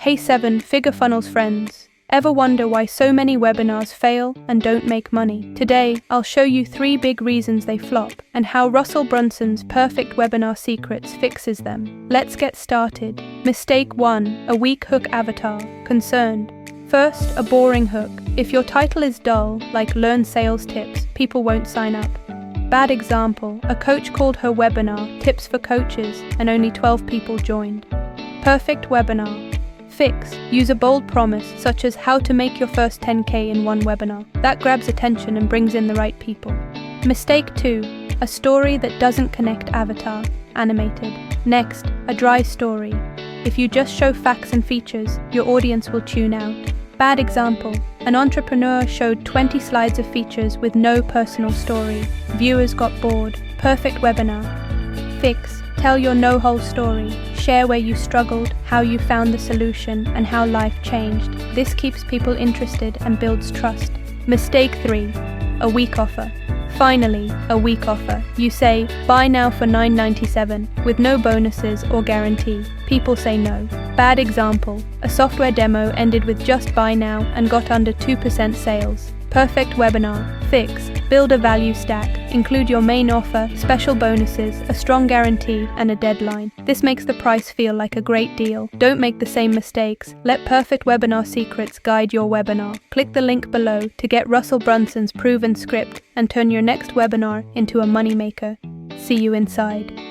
Hey 7 Figure Funnels friends. Ever wonder why so many webinars fail and don't make money? Today, I'll show you 3 big reasons they flop and how Russell Brunson's Perfect Webinar Secrets fixes them. Let's get started. Mistake 1. A weak hook avatar. Concerned. First, a boring hook. If your title is dull, like Learn Sales Tips, people won't sign up. Bad example, a coach called her webinar Tips for Coaches and only 12 people joined. Perfect webinar. Fix. Use a bold promise such as how to make your first 10K in one webinar. That grabs attention and brings in the right people. Mistake 2. A story that doesn't connect avatar. Animated. Next, a dry story. If you just show facts and features, your audience will tune out. Bad example. An entrepreneur showed 20 slides of features with no personal story. Viewers got bored. Perfect webinar. Fix. Tell your no-hole story. Share where you struggled, how you found the solution, and how life changed. This keeps people interested and builds trust. Mistake 3. A weak offer. Finally, a weak offer. You say, buy now for $9.97, with no bonuses or guarantee. People say no. Bad example. A software demo ended with just buy now and got under 2% sales. Perfect webinar. Fix. Build a value stack. Include your main offer, special bonuses, a strong guarantee, and a deadline. This makes the price feel like a great deal. Don't make the same mistakes. Let Perfect Webinar Secrets guide your webinar. Click the link below to get Russell Brunson's proven script and turn your next webinar into a moneymaker. See you inside.